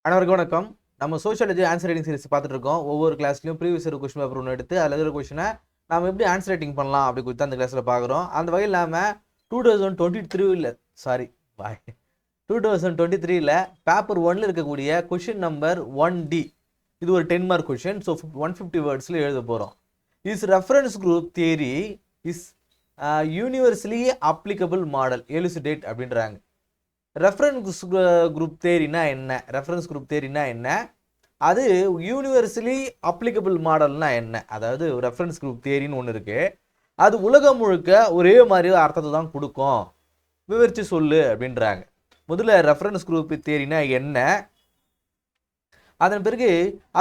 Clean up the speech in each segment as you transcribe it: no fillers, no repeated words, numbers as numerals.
அனைவருக்கும் வணக்கம். நம்ம சோஷியாலஜி ஆன்சர் ரைட்டிங் சீரிஸ் பார்த்துட்டு இருக்கோம். ஒவ்வொரு கிளாஸ்லையும் ப்ரீவியஸ் இயர் கொஸ்டின் பேப்பர் ஒன்று எடுத்து அதில் இருக்கிற கொஸ்டினை நம்ம எப்படி ஆன்சர் ரைட்டிங் பண்ணலாம் அப்படி குறித்து அந்த கிளாஸில் பார்க்குறோம். அந்த வகையில் நம்ம 2023ல் பேப்பர் 1ல் இருக்கக்கூடிய கொஷின் நம்பர் 1D, இது ஒரு 10 மார்க் கொஷின். ஸோ 150 வேர்ட்ஸில் எழுத போகிறோம். Is reference group theory is universally applicable model elucidate அப்படின்றாங்க. ரெஃபரன்ஸ் குரூப் தேரினா என்ன, அது யூனிவர்சலி அப்ளிகபிள் மாடல்னா என்ன, அதாவது ரெஃபரன்ஸ் குரூப் தேரின்னு ஒன்று இருக்குது, அது உலகம் முழுக்க ஒரே மாதிரி அர்த்தத்தை தான் கொடுக்கும், விவரித்து சொல்லு அப்படின்றாங்க. முதல்ல ரெஃபரன்ஸ் குரூப் தேரினா என்ன, அதன் பிறகு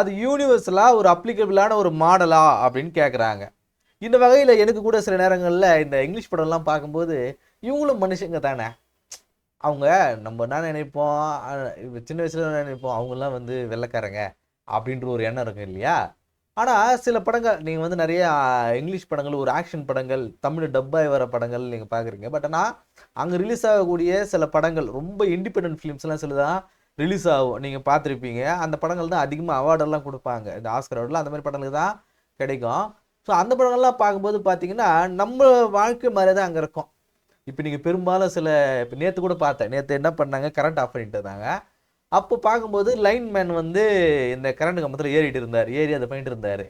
அது யூனிவர்சலாக ஒரு அப்ளிகபிளான ஒரு மாடலா அப்படின்னு கேட்குறாங்க. இந்த வகையில் எனக்கு கூட சில நேரங்களில் இந்த இங்கிலீஷ் படம்லாம் பார்க்கும்போது இவங்களும் மனுஷங்க தானே, அவங்க நம்ம என்ன நினைப்போம், சின்ன வயசுல என்ன நினைப்போம், அவங்கெல்லாம் வெள்ளைக்காரங்க அப்படின்ற ஒரு எண்ணம் இருக்கும் இல்லையா. ஆனால் சில படங்கள் நீங்கள் நிறைய இங்கிலீஷ் படங்கள், ஒரு ஆக்ஷன் படங்கள், தமிழ் டப்பாய் வர படங்கள் நீங்கள் பார்க்குறீங்க. பட் ஆனால் அங்கே ரிலீஸ் ஆகக்கூடிய சில படங்கள் ரொம்ப இண்டிபெண்டன்ட் ஃபிலிம்ஸ்லாம் சிலதான் ரிலீஸ் ஆகும். நீங்கள் பார்த்துருப்பீங்க. அந்த படங்கள் தான் அதிகமாக அவார்டெல்லாம் கொடுப்பாங்க. இந்த ஆஸ்கர் அவார்டில் அந்த மாதிரி படங்களுக்கு தான் கிடைக்கும். ஸோ அந்த படங்கள்லாம் பார்க்கும்போது பார்த்தீங்கன்னா நம்ம வாழ்க்கை மாதிரி தான் அங்கே இருக்கும். இப்போ நீங்கள் பெரும்பாலும் இப்போ நேற்று கூட பார்த்தேன், நேற்று என்ன பண்ணாங்க, கரண்ட் ஆஃப் பண்ணிட்டு இருந்தாங்க. அப்போ பார்க்கும்போது லைன்மேன் இந்த கரண்ட் கம்பத்தில் ஏறி அதை பண்ணிட்டு இருந்தார்.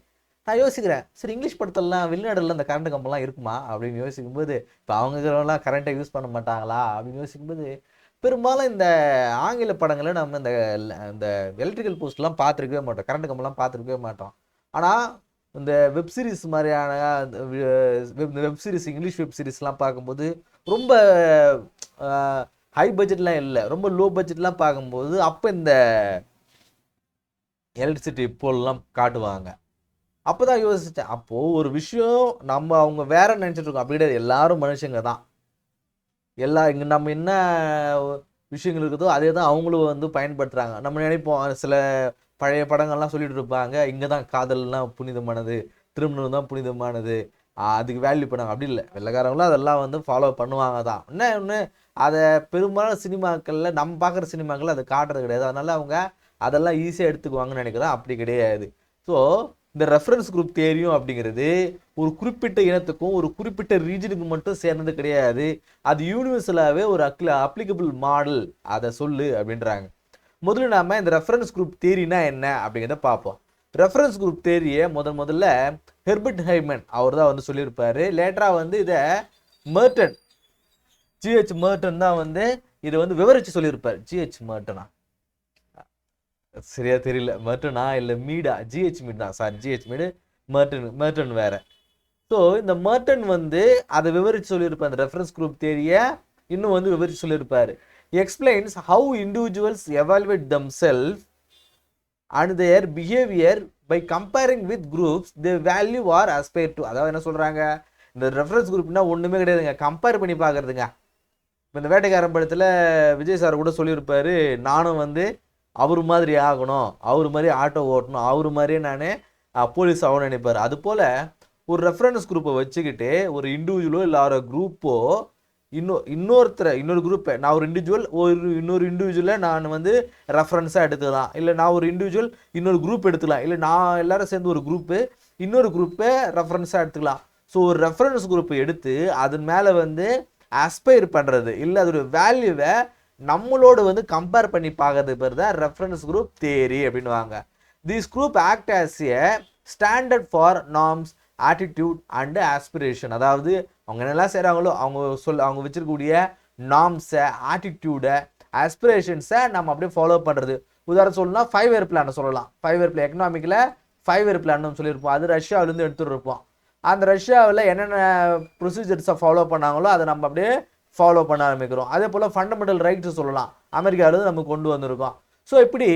நான் யோசிக்கிறேன், சரி இங்கிலீஷ் படத்தெல்லாம் வெளிநாடுல இந்த கரண்ட் கம்பெல்லாம் இருக்குமா அப்படின்னு யோசிக்கும்போது, இப்போ அவங்கலாம் கரண்ட்டை யூஸ் பண்ண மாட்டாங்களா அப்படின்னு யோசிக்கும்போது, பெரும்பாலும் இந்த ஆங்கில படங்களை நம்ம இந்த எலக்ட்ரிக்கல் போஸ்ட்லாம் பார்த்துருக்கவே மாட்டோம், கரண்ட் கம்பெல்லாம் பார்த்துருக்கவே மாட்டோம். ஆனால் இந்த வெப்சீரிஸ் மாதிரியான வெப்சீரிஸ், இங்கிலீஷ் வெப்சீரிஸ்லாம் பார்க்கும்போது ரொம்ப ஹை பட்ஜெட்லாம் இல்லை, ரொம்ப லோ பட்ஜெட்லாம் பார்க்கும்போது அப்போ இந்த எலக்ட்ரிசிட்டி போல்லாம் காட்டுவாங்க. அப்போ தான் யோசித்தேன், அப்போது ஒரு விஷயம் அவங்க வேற நினச்சிட்டு இருக்கோம், அப்படி கிடையாது, எல்லாரும் மனுஷங்க தான். இங்கே நம்ம என்ன விஷயங்கள் இருக்குதோ அதே தான் அவங்களும் பயன்படுத்துகிறாங்க. நம்ம நினைப்போம், சில பழைய படங்கள்லாம் சொல்லிட்டு இருப்பாங்க, இங்கே தான் காதல்லாம் புனிதமானது, திருமணம் தான் புனிதமானது, அதுக்கு வேல்யூ பண்ணாங்க. அப்படி இல்லை, வெள்ளைக்காரங்களும் அதெல்லாம் ஃபாலோ பண்ணுவாங்க தான். ஒன்று அதை பெரும்பாலான சினிமாக்களில், நம்ம பார்க்குற சினிமாக்களில் அதை காட்டுறது கிடையாது. அதனால் அவங்க அதெல்லாம் ஈஸியாக எடுத்துக்குவாங்கன்னு நினைக்கிறேன். அப்படி கிடையாது. ஸோ இந்த ரெஃபரன்ஸ் குரூப் தேரியும் அப்படிங்கிறது ஒரு குறிப்பிட்ட இனத்துக்கும் ஒரு குறிப்பிட்ட ரீஜனுக்கு மட்டும் சேர்ந்தது கிடையாது. அது யூனிவர்சலாகவே ஒரு அப்ளிகபிள் மாடல், அதை சொல்லு அப்படின்றாங்க. முதல்ல நாம இந்த ரெஃபரன்ஸ் குரூப் தியரினா என்ன அப்படிங்கிறத பார்ப்போம். ரெஃபரன்ஸ் குரூப் தியரியை முதல்ல ஹெர்பர்ட் ஹைமன் அவர் தான் சொல்லியிருப்பாரு. லேட்டராக இதை மெர்டன், ஜிஹெச் மெர்டன் தான் இதை விவரித்து சொல்லியிருப்பார். ஜிஹெச் மெர்டனா சரியா தெரியல, மெர்டனா இல்லை மீடா, ஜிஹெச் மீட் தான், சாரி ஜிஹெச் மீடு, மெர்டன் வேற. ஸோ இந்த மெர்டன் அதை விவரித்து சொல்லியிருப்பார். அந்த ரெஃபரன்ஸ் குரூப் தியரியை இன்னும் விவரித்து சொல்லியிருப்பாரு. Explains how individuals evaluate themselves and their behavior by comparing with groups they value or aspire to. அதாவது என்ன சொல்றாங்க, இந்த ரெஃபரன்ஸ் குரூப்னா ஒண்ணுமே கிடையாதுங்க, கம்பேர் பண்ணி பார்க்கறதுங்க. இப்போ இந்த வேட்டைக்காரன் படத்தில் விஜய் சார் கூட சொல்லியிருப்பாரு, நானும் அவர் மாதிரி ஆகணும், அவர் மாதிரி ஆட்டோ ஓட்டணும், அவர் மாதிரியே நான் போலீஸ் ஆகணும்னு நினைப்பார். அது போல் ஒரு ரெஃபரன்ஸ் குரூப்பை வச்சுக்கிட்டு ஒரு இண்டிவிஜுவலோ இல்லை ஒரு குரூப்போ இன்னொரு குரூப்பை, நான் ஒரு இண்டிவிஜுவல் இன்னொரு இண்டிவிஜுவலை நான் ரெஃபரன்ஸாக எடுத்துக்கலாம், இல்லை நான் ஒரு இண்டிவிஜுவல் இன்னொரு குரூப் எடுத்துக்கலாம், இல்லை நான் எல்லாரும் சேர்ந்து ஒரு குரூப்பு இன்னொரு குரூப்பை ரெஃபரன்ஸாக எடுத்துக்கலாம். ஸோ ஒரு ரெஃபரன்ஸ் குரூப்பை எடுத்து அதன் மேலே ஆஸ்பயர் பண்ணுறது, இல்லை அதோட வேல்யூவை நம்மளோட கம்பேர் பண்ணி பார்க்கறது பேர் தான் ரெஃபரன்ஸ் குரூப் தியரி அப்படின்னுவாங்க. This group act as a standard for norms, attitude and aspiration. அதாவது அவங்க என்னெல்லாம் செய்கிறாங்களோ அவங்க வச்சிருக்கக்கூடிய நார்ம்ஸை, ஆட்டிடியூடை, ஆஸ்பிரேஷன்ஸை நம்ம அப்படியே ஃபாலோ பண்ணுறது. உதாரணம் சொல்லணும்னா 5 இயர் பிளானை சொல்லலாம். 5 இயர் பிளான், எக்கனாமிக்கில் 5 இயர் பிளான் சொல்லியிருப்போம். அது ரஷ்யாவிலேருந்து எடுத்துகிட்டு இருப்போம். அந்த ரஷ்யாவில் என்னென்ன ப்ரொசீஜர்ஸை ஃபாலோ பண்ணாங்களோ அதை நம்ம அப்படியே ஃபாலோ பண்ண ஆரம்பிக்கிறோம். அதே போல் ஃபண்டமெண்டல் ரைட்ஸ் சொல்லலாம், அமெரிக்காவிலேருந்து நம்ம கொண்டு வந்திருக்கோம். ஸோ இப்படி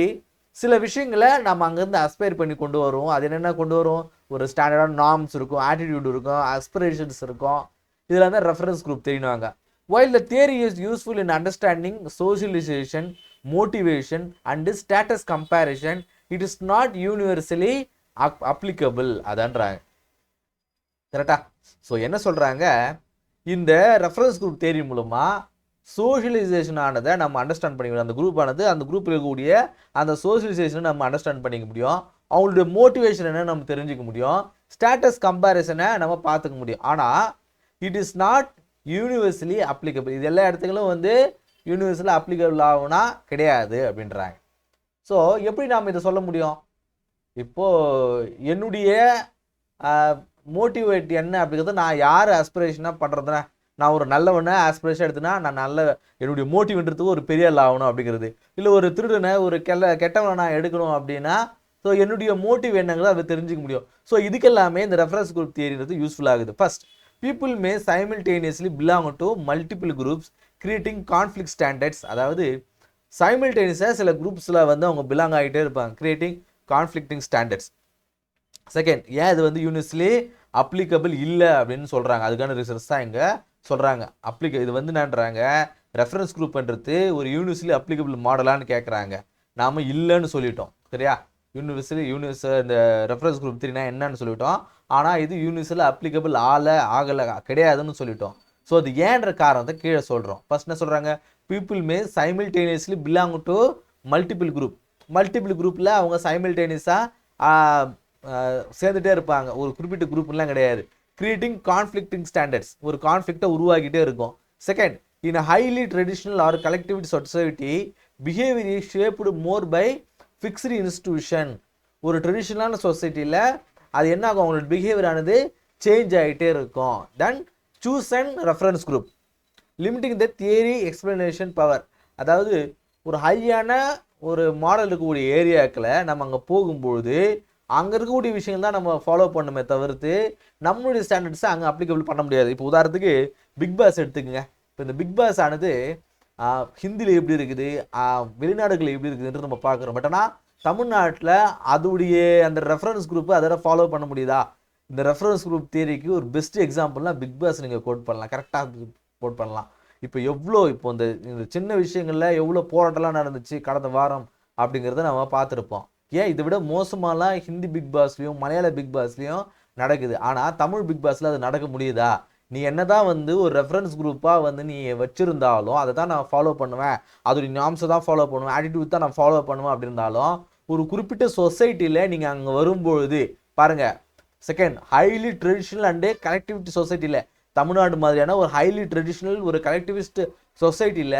சில விஷயங்களை நம்ம அங்கேருந்து அஸ்பயர் பண்ணி கொண்டு வருவோம். அது என்னென்ன கொண்டு வரும், ஒரு ஸ்டாண்டர்டான நார்ம்ஸ் இருக்கும், ஆட்டிடியூட் இருக்கும், ஆஸ்பிரேஷன்ஸ் இருக்கும். இதில் தான் ரெஃபரன்ஸ் குரூப் தெரியுவாங்க. While the theory is useful in understanding socialisation, motivation and status comparison, it is not universally applicable அதான்றாங்க. கரெக்டா? ஸோ என்ன சொல்கிறாங்க, இந்த ரெஃபரன்ஸ் குரூப் தியரி மூலமாக சோஷியலைசேஷன் ஆனதை நம்ம அண்டர்ஸ்டாண்ட் பண்ணிக்கணும். அந்த குரூப் ஆனது அந்த குரூப்பில் இருக்கக்கூடிய அந்த சோஷியலைசேஷனை நம்ம அண்டர்ஸ்டாண்ட் பண்ணிக்க முடியும். அவங்களுடைய மோட்டிவேஷன் என்ன நம்ம தெரிஞ்சுக்க முடியும். ஸ்டேட்டஸ் கம்பேரிசனை நம்ம பார்த்துக்க முடியும். ஆனால் it is not universally applicable. இது எல்லா இடத்துகளும் வந்து யூனிவர்சலி அப்ளிகபிள் ஆகுனா கிடையாது அப்படின்றாங்க. ஸோ எப்படி நாம் இதை சொல்ல முடியும்? இப்போது என்னுடைய மோட்டிவேட் என்ன அப்படிங்கிறது, நான் யார் ஆஸ்பிரேஷனாக பண்ணுறதுனா, நான் ஒரு நல்லவனை ஆஸ்பிரேஷன் எடுத்துனா நான் என்னுடைய மோட்டிவ்ன்றதுக்கு ஒரு பெரிய ஆள் ஆகணும் அப்படிங்கிறது, இல்லை ஒரு திருடனை ஒரு கெட்டவனை நான் எடுக்கணும் அப்படின்னா ஸோ என்னுடைய மோட்டிவ் என்னங்கிறத அதை தெரிஞ்சுக்க முடியும். ஸோ இதுக்கெல்லாமே இந்த ரெஃபரன்ஸ் குரூப் தியரின்றது யூஸ்ஃபுல் ஆகுது. First, people may simultaneously belong to multiple groups creating conflict standards. அதாவது சைமல்டேனியஸாக சில குரூப்ஸில் வந்து அவங்க பிலாங் ஆகிட்டே இருப்பாங்க, கிரியேட்டிங் கான்ஃப்ளிக்டிங் ஸ்டாண்டர்ட்ஸ். செகண்ட், ஏன் இது வந்து யூனிவர்சலி அப்ளிகபிள் இல்லை அப்படின்னு சொல்கிறாங்க, அதுக்கான ரிசர்ச் தான் இங்கே சொல்கிறாங்க. இது வந்து என்னன்றாங்க, ரெஃபரன்ஸ் குரூப்ன்றது ஒரு யூனிவர்சலி அப்ளிகபிள் மாடலான்னு கேட்குறாங்க. நாம் இல்லைன்னு சொல்லிட்டோம், சரியா? யூனிவர்சல் இந்த ரெஃபரன்ஸ் குரூப் தெரியுனா என்னன்னு சொல்லிட்டோம். ஆனால் இது யூனிவர்சலி அப்ளிகபிள் ஆகலை கிடையாதுன்னு சொல்லிட்டோம். ஸோ அது ஏன்ற காரணத்தை கீழே சொல்கிறோம். ஃபர்ஸ்ட் என்ன சொல்கிறாங்க, people may simultaneously belong to multiple group. Multiple குரூப்பில் அவங்க சைமல்டேனியஸாக சேர்ந்துட்டே இருப்பாங்க, ஒரு குறிப்பிட்ட குரூப்லாம் கிடையாது. கிரியேட்டிங் கான்ஃப்ளிக்டிங் ஸ்டாண்டர்ட்ஸ், ஒரு கான்ஃப்ளிக்டை உருவாக்கிட்டே இருக்கும். Second, in a highly traditional or collectivity society behaviour is shaped more by fixed institution. ஒரு ட்ரெடிஷ்னலான சொசைட்டியில் அது என்ன ஆகும், அவங்களோட பிஹேவியர் ஆனது சேஞ்ச் ஆகிட்டே இருக்கும். தென் choose and reference group limiting the theory explanation power. அதாவது ஒரு ஹையான ஒரு மாடல் இருக்கக்கூடிய ஏரியாக்களை நம்ம அங்கே போகும்பொழுது அங்கே இருக்கக்கூடிய விஷயங்கள் தான் நம்ம ஃபாலோ பண்ணுமே தவிர்த்து நம்மளுடைய ஸ்டாண்டர்ட்ஸை அங்கே அப்ளிகபிள் பண்ண முடியாது. இப்போ உதாரணத்துக்கு பிக் பாஸ் எடுத்துக்கோங்க. இப்போ இந்த பிக் பாஸ் ஆனது ஹிந்தியில் எப்படி இருக்குது, வெளிநாடுகளில் எப்படி இருக்குதுன்றது நம்ம பார்க்குறோம். பட் ஆனால் தமிழ்நாட்டில் அதோடைய அந்த ரெஃபரன்ஸ் குரூப்பு அதோட ஃபாலோ பண்ண முடியுதா? இந்த ரெஃபரன்ஸ் குரூப் தியரிக்கு ஒரு பெஸ்ட் எக்ஸாம்பிள்லாம் பிக் பாஸ் நீங்கள் கோட் பண்ணலாம், கரெக்டாக கோட் பண்ணலாம். இப்போ இந்த சின்ன விஷயங்களில் எவ்வளோ போராட்டம்லாம் நடந்துச்சு கடந்த வாரம் அப்படிங்கிறத நம்ம பார்த்துருப்போம். ஏன் இதை விட மோசமாலாம் ஹிந்தி பிக் பாஸ்லையும் மலையாள பிக் பாஸ்லையும் நடக்குது. ஆனால் தமிழ் பிக் பாஸில் அது நடக்க முடியுதா? நீ என்ன தான் வந்து ஒரு ரெஃபரன்ஸ் குரூப்பாக வந்து நீ வச்சுருந்தாலும் அதை தான் நான் ஃபாலோ பண்ணுவேன், அதோடைய நாம்ஸை தான் ஃபாலோ பண்ணுவேன், ஆட்டிடியூட் தான் நான் ஃபாலோ பண்ணுவேன் அப்படி இருந்தாலும் ஒரு குறிப்பிட்ட சொசைட்டியில் நீங்கள் அங்கே வரும்பொழுது பாருங்கள். Second, highly traditional and collectivity சொசைட்டியில், தமிழ்நாடு மாதிரியான ஒரு ஹைலி ட்ரெடிஷ்னல் ஒரு கலெக்டிவிஸ்ட் சொசைட்டியில்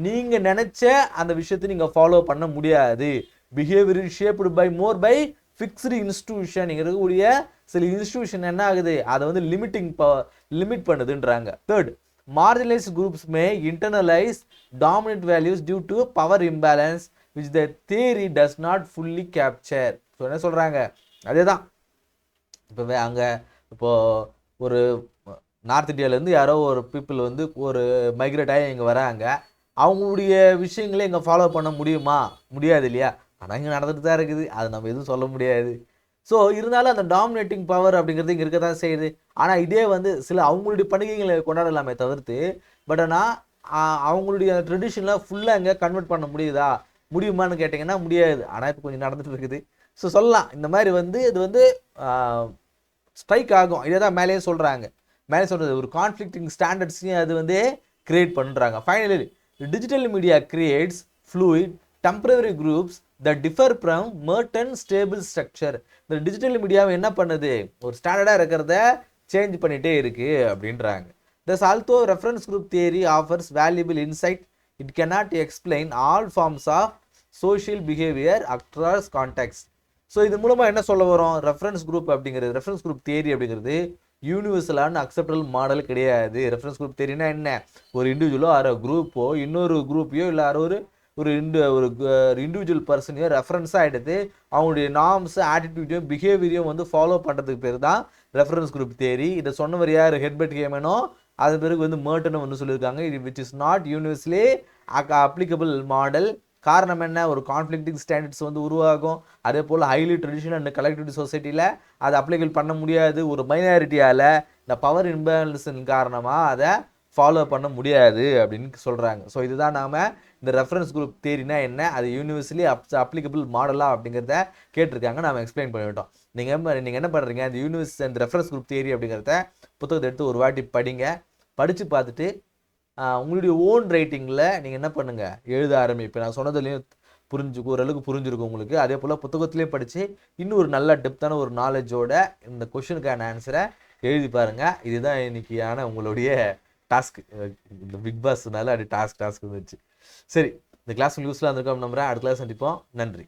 நீங்கள் நினச்ச அந்த விஷயத்தை நீங்கள் ஃபாலோ பண்ண முடியாது. Behaviour shaped by more by fixed institution. இங்கே இருக்கக்கூடிய சில இன்ஸ்டிடியூஷன் என்ன ஆகுது, அதை வந்து லிமிட் பண்ணுதுன்றாங்க. Third, marginalised groups may internalise dominant values due to power imbalance which the theory does not fully capture. So என்ன சொல்கிறாங்க, அதே தான். இப்போது ஒரு நார்த் இந்தியாவிலேருந்து யாரோ ஒரு பீப்புள் வந்து ஒரு மைக்ரேட் ஆகி இங்கே வராங்க, அவங்களுடைய விஷயங்களே இங்கே ஃபாலோ பண்ண முடியுமா? முடியாது இல்லையா? ஆனால் இங்கே நடந்துட்டு தான் இருக்குது, அது நம்ம எதுவும் சொல்ல முடியாது. ஸோ இருந்தாலும் அந்த டாமினேட்டிங் பவர் அப்படிங்கிறது இங்கே இருக்க தான் செய்யுது. ஆனால் இதே வந்து சில அவங்களுடைய பண்டிகைகளை கொண்டாடலாமே தவிர்த்து, பட் ஆனால் அவங்களுடைய ட்ரெடிஷனில் ஃபுல்லாக இங்கே கன்வெர்ட் பண்ண முடியுமான்னு கேட்டிங்கன்னா முடியாது. ஆனால் இப்போ கொஞ்சம் நடந்துட்டு இருக்குது. ஸோ சொல்லலாம் இந்த மாதிரி வந்து இது வந்து ஸ்ட்ரைக் ஆகும். இதே தான் மேலேயே சொல்கிறாங்க. மேலே சொல்கிறது ஒரு கான்ஃப்ளிக்டிங் ஸ்டாண்டர்ட்ஸையும் அது வந்து கிரியேட் பண்ணுறாங்க. Finally digital media creates fluid temporary groups that differ from certain stable structure. இந்த டிஜிட்டல் மீடியாவை என்ன பண்ணுது, ஒரு ஸ்டாண்டர்டாக இருக்கிறத சேஞ்ச் பண்ணிகிட்டே இருக்குது அப்படின்றாங்க. Thus also reference group theory offers valuable insight. It cannot explain all forms of social behavior across context. So இது மூலமாக என்ன சொல்ல வரோம், ரெஃபரன்ஸ் குரூப் தியரி அப்படிங்கிறது யூனிவர்சலான அக்செப்டபிள் மாடல் கிடையாது. ரெஃபரன்ஸ் குரூப் தியரினா என்ன, ஒரு இண்டிவிஜுவலோ ஆரோ குரூப்போ இன்னொரு குரூப்பையோ இல்லை ஒரு இண்டிவிஜுவல் பர்சனையோ ரெஃபரன்ஸாக எடுத்து அவங்களுடைய நார்ம்ஸ் ஆட்டிடியூடையும் பிஹேவியரையும் வந்து ஃபாலோ பண்ணுறதுக்கு பேர் தான் ரெஃபரன்ஸ் குரூப் தியரி. இதை சொன்னவர் யார், ஹெர்பர்ட் ஹேமனோ. அது பிறகு வந்து மேர்டனும் வந்து சொல்லியிருக்காங்க, இது which is not universally applicable model. காரணம் என்ன, ஒரு கான்ஃப்ளிக்டிங் ஸ்டாண்டர்ட்ஸ் வந்து உருவாகும். அதே போல் ஹைலி ட்ரெடிஷனல் அண்ட் கலெக்டிவிட்டி சொசைட்டியில் அதை அப்ளிகபிள் பண்ண முடியாது. ஒரு மைனாரிட்டியால் இந்த பவர் இம்பேலன்ஸின் காரணமாக அதை ஃபாலோ பண்ண முடியாது அப்படின்னு சொல்கிறாங்க. ஸோ இதுதான் நாம் இந்த ரெஃபரன்ஸ் குரூப் தியரினா என்ன, அது யூனிவர்சலி அப்ளிகபிள் மாடலா அப்படிங்கிறத கேட்டிருக்காங்க, நாம் எக்ஸ்பிளைன் பண்ணிவிட்டோம். நீங்கள் என்ன பண்ணுறீங்க, இந்த ரெஃபரன்ஸ் குரூப் தியரி அப்படிங்கிறத புத்தகத்தை எடுத்து ஒரு வாட்டி படிங்க. படித்து பார்த்துட்டு உங்களுடைய ஓன் ரைட்டிங்கில் நீங்கள் என்ன பண்ணுங்கள், எழுத ஆரம்பிப்பேன். நான் சொன்னதுலேயும் ஓரளவுக்கு புரிஞ்சிருக்கும் உங்களுக்கு. அதே போல் புத்தகத்துலேயும் படித்து இன்னும் ஒரு நல்ல டெப்த்தான ஒரு நாலேஜோட இந்த கொஷனுக்கான ஆன்சரை எழுதி பாருங்கள். இதுதான் இன்னைக்கான உங்களுடைய டாஸ்க். இந்த பிக் பாஸ்னால அப்படி டாஸ்க் இருந்துச்சு. சரி, இந்த கிளாஸ் உங்களுக்கு யூஸ்ஃபுல்லாக இருந்திருக்கோம் நம்புறேன். அடுத்த கிளாஸ் சந்திப்போம். நன்றி.